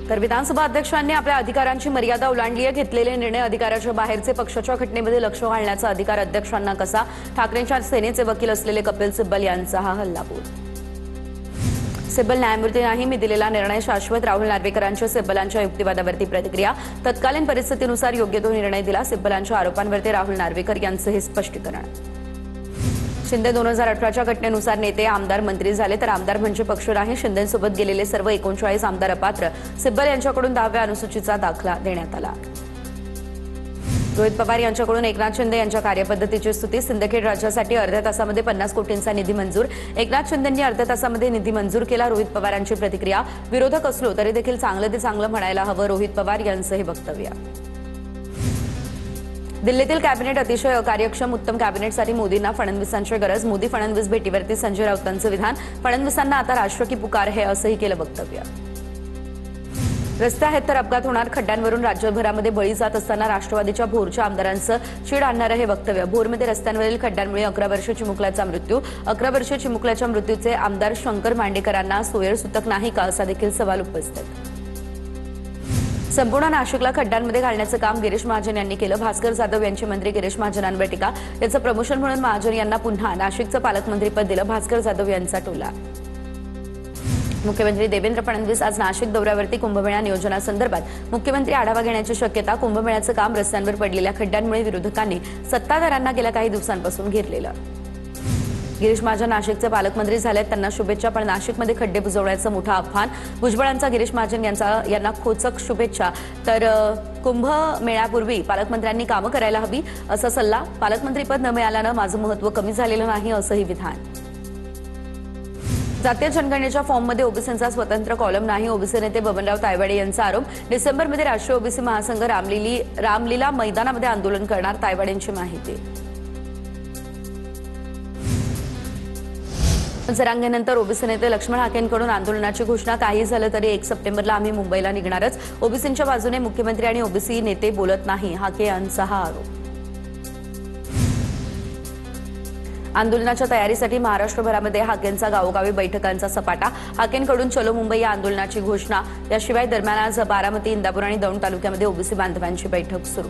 तर विधानसभा अध्यक्षांनी आपल्या अधिकारांची मर्यादा ओलांडली आहे। घेतलेले निर्णय अधिकाराच्या बाहेरचे पक्षाच्या घटनेमध्ये लक्ष घालण्याचा अधिकार अध्यक्षांना कसा? ठाकरेंच्या सेनेचे वकील असलेले कपिल सिब्बल यांचा हा हल्लाबोल। सिब्बल न्यायमूर्ती नाही, मी दिलेला निर्णय शाश्वत। राहुल नार्वेकरांच्या सिब्बलांच्या युक्तिवादावरती प्रतिक्रिया। तत्कालीन परिस्थितीनुसार योग्य तो निर्णय दिला। सिब्बलांच्या आरोपांवरती राहुल नार्वेकर यांचं हे स्पष्टीकरण। शिंदे 2018च्या घटनेनुसार नेते आमदार मंत्री झाले, तर आमदार म्हणजे पक्ष नाही। शिंदेसोबत गेलेले सर्व 39 आमदार अपात्र। सिब्बल यांच्याकडून 10व्या अनुसूचीचा दाखला देण्यात आला। रोहित पवार यांच्याकडून एकनाथ शिंदे यांच्या कार्यपद्धतीची स्तुती। सिंदखेड राज्यासाठी अर्ध्या तासामध्ये 50 कोटींचा निधी मंजूर। एकनाथ शिंदेंनी अर्ध्या तासामध्ये निधी मंजूर केला। रोहित पवारांची प्रतिक्रिया। विरोधक असलो तरी देखील चांगलं ते चांगलं म्हणायला हवं, रोहित पवार यांचं हे वक्तव्य। दिल्लीतील कॅबिनेट अतिशय अकार्यक्षम, उत्तम कॅबिनेटसाठी मोदींना फडणवीसांची गरज। मोदी फडणवीस भेटीवरती संजय राऊतांचं विधान। फडणवीसांना आता राष्ट्र की पुकार है, असंही केलं वक्तव्य। रस्ते आहेत तर अपघात होणार, खड्ड्यांवरून राज्यभरामध्ये बळी जात असताना राष्ट्रवादीच्या भोरच्या आमदारांचं चीड आणणारं हे वक्तव्य। भोरमध्ये रस्त्यांवरील खड्ड्यांमुळे 11 वर्षीय चिमुकल्याचा मृत्यू। 11 वर्षीय चिमुकल्याच्या मृत्यूचे आमदार शंकर मांडेकरांना सोयर सुतक नाही का, असा देखील सवाल उपस्थित। संपूर्ण नाशिकला खड्ड्यांमध्ये घालण्याचं काम गिरीश महाजन यांनी केलं। भास्कर जाधव यांची मंत्री गिरीश महाजनांवर टीका। याचं प्रमोशन म्हणून महाजन यांना पुन्हा नाशिकचं पालकमंत्रीपद दिलं। भास्कर जाधव यांचा टोला। मुख्यमंत्री देवेंद्र फडणवीस आज नाशिक दौऱ्यावरती कुंभमेळा नियोजनासंदर्भात मुख्यमंत्री आढावा घेण्याची शक्यता। कुंभमेळ्याचं काम रस्त्यांवर पडलेल्या खड्ड्यांमुळे विरोधकांनी सत्ताधाऱ्यांना गेल्या काही दिवसांपासून घेरलेलं। गिरीश महाजन नाशिकचे पालकमंत्री झालेत, त्यांना शुभेच्छा, पण नाशिकमध्ये खड्डे बुजवण्याचं मोठं आव्हान। भुजबळांचा गिरीश महाजन यांना खोचक शुभेच्छा। तर कुंभमेळ्यापूर्वी पालकमंत्र्यांनी कामं करायला हवी असा सल्ला। पालकमंत्रीपद न मिळाल्यानं माझं महत्त्व कमी झालेलं नाही, असंही विधान। जातीय जनगणनेच्या फॉर्ममध्ये ओबीसींचा स्वतंत्र कॉलम नाही, ओबीसी नेते बबनराव तायवाडे यांचा आरोप। डिसेंबरमध्ये राष्ट्रीय ओबीसी महासंघ रामलीला मैदानामध्ये आंदोलन करणार, तायवाडेंची माहिती। जरांगेनंतर ओबीसी नेते लक्ष्मण हाकेंकडून आंदोलनाची घोषणा। काही झालं तरी 1 सप्टेंबरला आम्ही मुंबईला निघणारच। ओबीसींच्या बाजूने मुख्यमंत्री आणि ओबीसी नेते बोलत नाही, हाके यांचा हा आरोप। आंदोलनाच्या तयारीसाठी महाराष्ट्रभरामध्ये हाकेंचा गावोगावी बैठकांचा सपाटा। हाकेंकडून चलो मुंबई या आंदोलनाची घोषणा। याशिवाय दरम्यान आज बारामती, इंदापूर आणि दौंड तालुक्यामध्ये ओबीसी बांधवांची बैठक सुरू।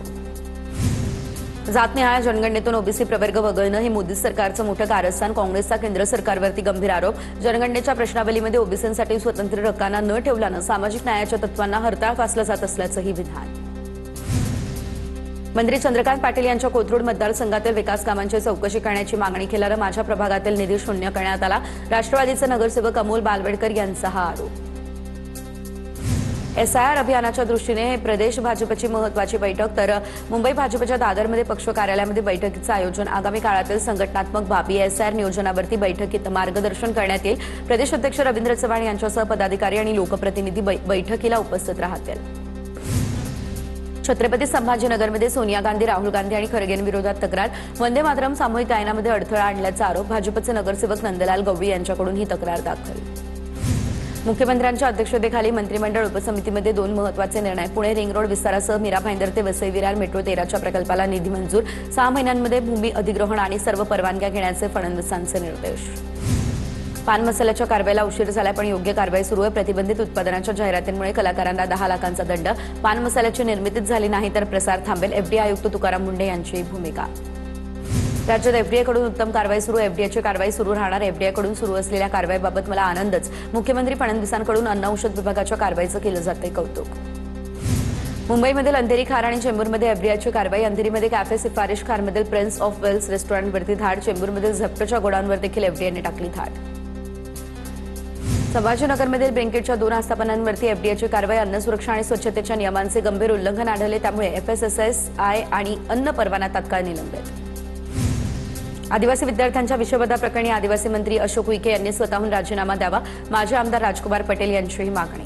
जातनिहाय जनगणनेतून ओबीसी प्रवर्ग वगळणं हे मोदी सरकारचं मोठं कारस्थान। काँग्रेसचा केंद्र सरकारवरती गंभीर आरोप। जनगणनेच्या प्रश्नावलीमध्ये ओबीसींसाठी स्वतंत्र रकाना न ठेवल्यानं सामाजिक न्यायाच्या तत्वांना हरताळ फासलं जात असल्याचंही विधान। मंत्री चंद्रकांत पाटील यांच्या कोथरूड मतदारसंघातील विकास कामांची चौकशी करण्याची मागणी केल्यानं माझ्या प्रभागातील निधी शून्य करण्यात आला। राष्ट्रवादीचे नगरसेवक अमोल बालवडकर यांचा हा आरोप। SIR अभियानाच्या दृष्टीने प्रदेश भाजपची महत्त्वाची बैठक। तर मुंबई भाजपच्या दादरमध्ये पक्ष कार्यालयामध्ये बैठकीचं आयोजन। आगामी काळातील संघटनात्मक बाबी SIR नियोजनावरती बैठकीत मार्गदर्शन करण्यात येईल। प्रदेश अध्यक्ष रवींद्र चव्हाण यांच्यासह पदाधिकारी आणि लोकप्रतिनिधी बैठकीला उपस्थित राहतील। छत्रपती संभाजीनगरमध्ये सोनिया गांधी, राहुल गांधी आणि खरगेंविरोधात तक्रार। वंदे मातरम सामूहिक गायनामध्ये अडथळा आणल्याचा आरोप। भाजपचे नगरसेवक नंदलाल गवळी यांच्याकडून ही तक्रार दाखल। मुख्यमंत्र्यांच्या अध्यक्षतेखाली मंत्रिमंडळ उपसमितीमध्ये 2 महत्त्वाचे निर्णय। पुणे रिंग रोड विस्तारासह मीरा भाईंदर ते वसई विरार मेट्रो 13च्या प्रकल्पाला निधी मंजूर। 6 महिन्यांमध्ये भूमी अधिग्रहण आणि सर्व परवानग्या घेण्याचे फडणवीसांचे निर्देश। पान मसाल्याच्या कारवाईला उशीर झाला, पण योग्य कारवाई सुरू आहे। प्रतिबंधित उत्पादनाच्या जाहिरातींमुळे कलाकारांना 10 लाखांचा दंड। पान मसाल्याची निर्मितीच झाली नाही तर प्रसार थांबेल, FDI आयुक्त तुकाराम मुंढे यांची भूमिका। राज्यात FDI कडून उत्तम कारवाई सुरू। FDIची कारवाई सुरू राहणार। FDI कडून सुरू असलेल्या कारवाईबाबत मला आनंदच। मुख्यमंत्री फडणवीसांकडून अन्न औषध विभागाच्या कारवाईचं केलं जाते कौतुक। मुंबईमधील अंधेरी खार आणि चेंबूरमध्ये FDIची कारवाई। अंधेरीमध्ये कॅफे सिफारिश खारमधील प्रिन्स ऑफ वेल्स रेस्टॉरंटवरती धाड। चेंबूरमधील झप्टच्या गोडाऊनवर देखील FDIने टाकली धाड। संभाजीनगरमधील ब्लिंकिटच्या 2 आस्थापनांवरती FDIची कारवाई। अन्न सुरक्षा आणि स्वच्छतेच्या नियमांचे गंभीर उल्लंघन आढळले, त्यामुळे FSSAI आणि अन्न परवाना तात्काळ निलंबित। आदिवासी विद्यार्थ्यांच्या विषयवादाप्रकरणी आदिवासी मंत्री अशोक उईके यांनी स्वतःहून राजीनामा द्यावा। माजी आमदार राजकुमार पटेल यांचीही मागणी।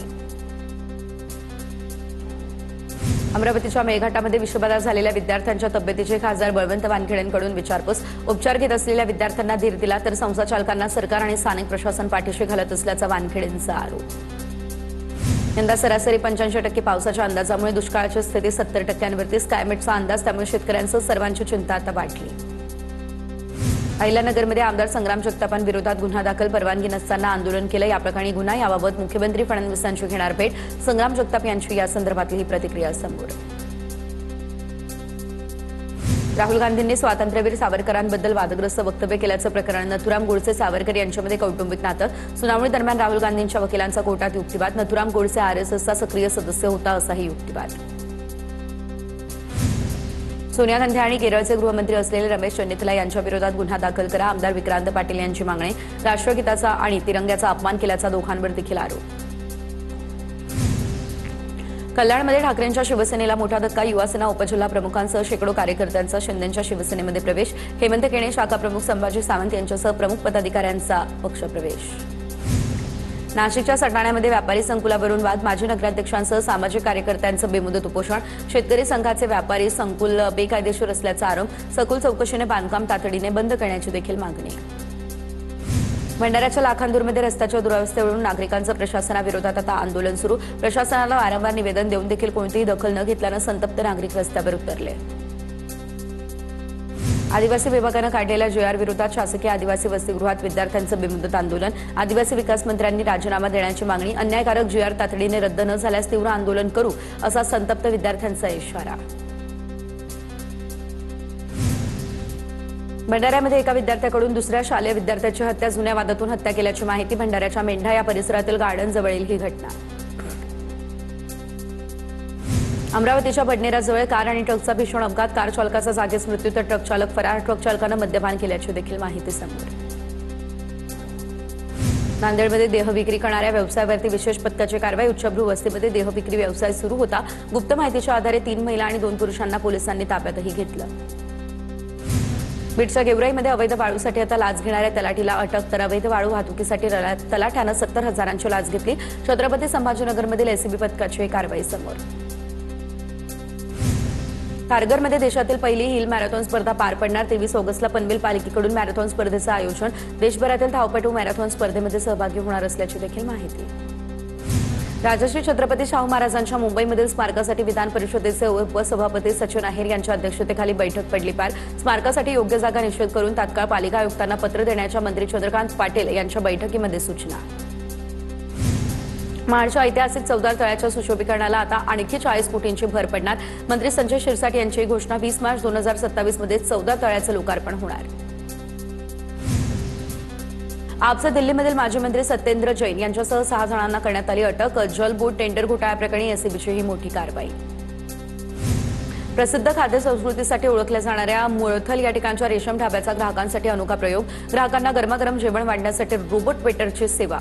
अमरावतीच्या मेळघाटामध्ये विषबाधा झालेल्या विद्यार्थ्यांच्या तब्येतीची खासदार बळवंत वानखेडेंकडून विचारपूस। उपचार घेत असलेल्या विद्यार्थ्यांना धीर दिला, तर संस्थाचालकांना सरकार आणि स्थानिक प्रशासन पाठीशी घालत असल्याचा वानखेडेंचा आरोप। यंदा सरासरी 85% पावसाच्या अंदाजामुळे दुष्काळाची स्थिती 70%वरती। स्कायमेटचा अंदाज, त्यामुळे शेतकऱ्यांसह सर्वांची चिंता आता वाढली। अहिल्यानगरमध्ये आमदार संग्राम जगतापांविरोधात गुन्हा दाखल, परवानगी नसताना आंदोलन केलं, या प्रकरणी गुन्हा, याबाबत मुख्यमंत्री फडणवीसांची घेणार भेट, संग्राम जगताप यांची या संदर्भातली ही प्रतिक्रिया समोर. राहुल गांधींनी स्वातंत्र्यवीर सावरकरांबद्दल वादग्रस्त वक्तव्य केल्याचं प्रकरण, नथुराम गोडसे सावरकर यांच्यामध्ये कौटुंबिक नातं, सुनावणी दरम्यान राहुल गांधींच्या वकिलांचा कोर्टात युक्तिवाद, नथुराम गोडसे आरएसएसचा सक्रिय सदस्य होता असाही युक्तिवाद. सोनिया गांधी आणि केरळचे गृहमंत्री असलेले रमेश चन्नीथला यांच्या विरोधात गुन्हा दाखल करा, आमदार विक्रांत पाटील यांची मागणी, राष्ट्रगीताचा आणि तिरंग्याचा अपमान केल्याचा दोघांवर देखील आरोप. कल्याणमध्ये ठाकरेंच्या शिवसेनेला मोठा धक्का, युवासेना उपजिल्हा प्रमुखांसह शेकडो कार्यकर्त्यांचा शिंदेंच्या शिवसेनेमध्ये प्रवेश, हेमंत केणे शाखा प्रमुख संभाजी सावंत यांच्यासह प्रमुख पदाधिकाऱ्यांचा पक्षप्रवेश. नाशिकच्या सटाण्यामध्ये व्यापारी संकुलावरून वाद, माजी नगराध्यक्षांसह सामाजिक कार्यकर्त्यांचं बेमुदत उपोषण, शेतकरी संघाचे व्यापारी संकुल बेकायदेशीर असल्याचा आरोप, सखोल चौकशीने बांधकाम तातडीने बंद करण्याची देखील मागणी. भंडाऱ्याच्या लाखांदूरमध्ये रस्त्याच्या दुरावस्थेवरून नागरिकांचं प्रशासनाविरोधात आता आंदोलन सुरू, प्रशासनाला वारंवार निवेदन देऊन देखील कोणतीही दखल न घेतल्यानं संतप्त नागरिक रस्त्यावर उतरले. आदिवासी विभागानं काढलेल्या JR विरोधात शासकीय आदिवासी वसतिगृहात विद्यार्थ्यांचं बेमुदत आंदोलन, आदिवासी विकास मंत्र्यांनी राजीनामा देण्याची मागणी, अन्यायकारक JR तातडीने रद्द न झाल्यास तीव्र आंदोलन करू असा संतप्त विद्यार्थ्यांचा इशारा. भंडाऱ्यामध्ये एका विद्यार्थ्याकडून दुसऱ्या शालेय विद्यार्थ्याची हत्या, जुन्या वादातून हत्या केल्याची माहिती, भंडाऱ्याच्या मेंढा या परिसरातील गार्डन जवळील ही घटना. अमरावतीच्या बडनेराजवळ कार आणि ट्रकचा भीषण अपघात, कार चालकाचा जागीच मृत्यू तर ट्रक चालक फरार, ट्रक चालकानं मद्यपान केल्याची देखील माहिती समोर. नांदेडमध्ये देहविक्री करणाऱ्या व्यवसायावरती विशेष पथकाची कारवाई, उच्चभ्रू वस्तीमध्ये देहविक्री व्यवसाय सुरू होता, गुप्त माहितीच्या आधारे 3 महिला आणि 2 पुरुषांना पोलिसांनी ताब्यातही घेतलं. बीडच्या गेवराईमध्ये अवैध वाळूसाठी आता लाच घेणाऱ्या तलाठीला अटक, तर अवैध वाळू वाहतुकीसाठी तलाठ्यानं 70,000ची लाच घेतली, छत्रपती संभाजीनगरमधील एसीबी पथकाची कारवाई समोर. खारघरमध्ये देशातील पहिली हिल मॅरेथॉन स्पर्धा पार पडणार, 23 ऑगस्टला पनवेल पालिकेकडून मॅरेथॉन स्पर्धेचं आयोजन, देशभरातील धावपटू मॅरेथॉन स्पर्धेमध्ये सहभागी होणार असल्याची देखील माहिती. राजश्री छत्रपती शाहू महाराजांच्या मुंबईमधील स्मारकासाठी विधान परिषदेचे उपसभापती सचिन आहेर यांच्या अध्यक्षतेखाली बैठक पडली पार, स्मारकासाठी योग्य जागा निश्चित करून तात्काळ पालिका आयुक्तांना पत्र देण्याच्या मंत्री चंद्रकांत पाटील यांच्या बैठकीमध्ये सूचना. महाडच्या ऐतिहासिक चौदार तळ्याच्या सुशोभीकरणाला आता आणखी 40 कोटींची भर पडणार, मंत्री संजय शिरसाट यांची घोषणा, 20 मार्च 2027 मध्ये चौदार तळ्याचं लोकार्पण होणार. आपचे दिल्लीमधील माजी मंत्री सत्येंद्र जैन यांच्यासह 6 जणांना करण्यात आली अटक, जल बोर्ड टेंडर घोटाळ्याप्रकरणी एसीबीची ही मोठी कारवाई. प्रसिद्ध खाद्य संस्कृतीसाठी ओळखल्या जाणाऱ्या मुळथल या ठिकाणच्या रेशम ढाब्याचा ग्राहकांसाठी अनोखा प्रयोग, ग्राहकांना गरमागरम जेवण वाढण्यासाठी रोबोट वेटरची सेवा.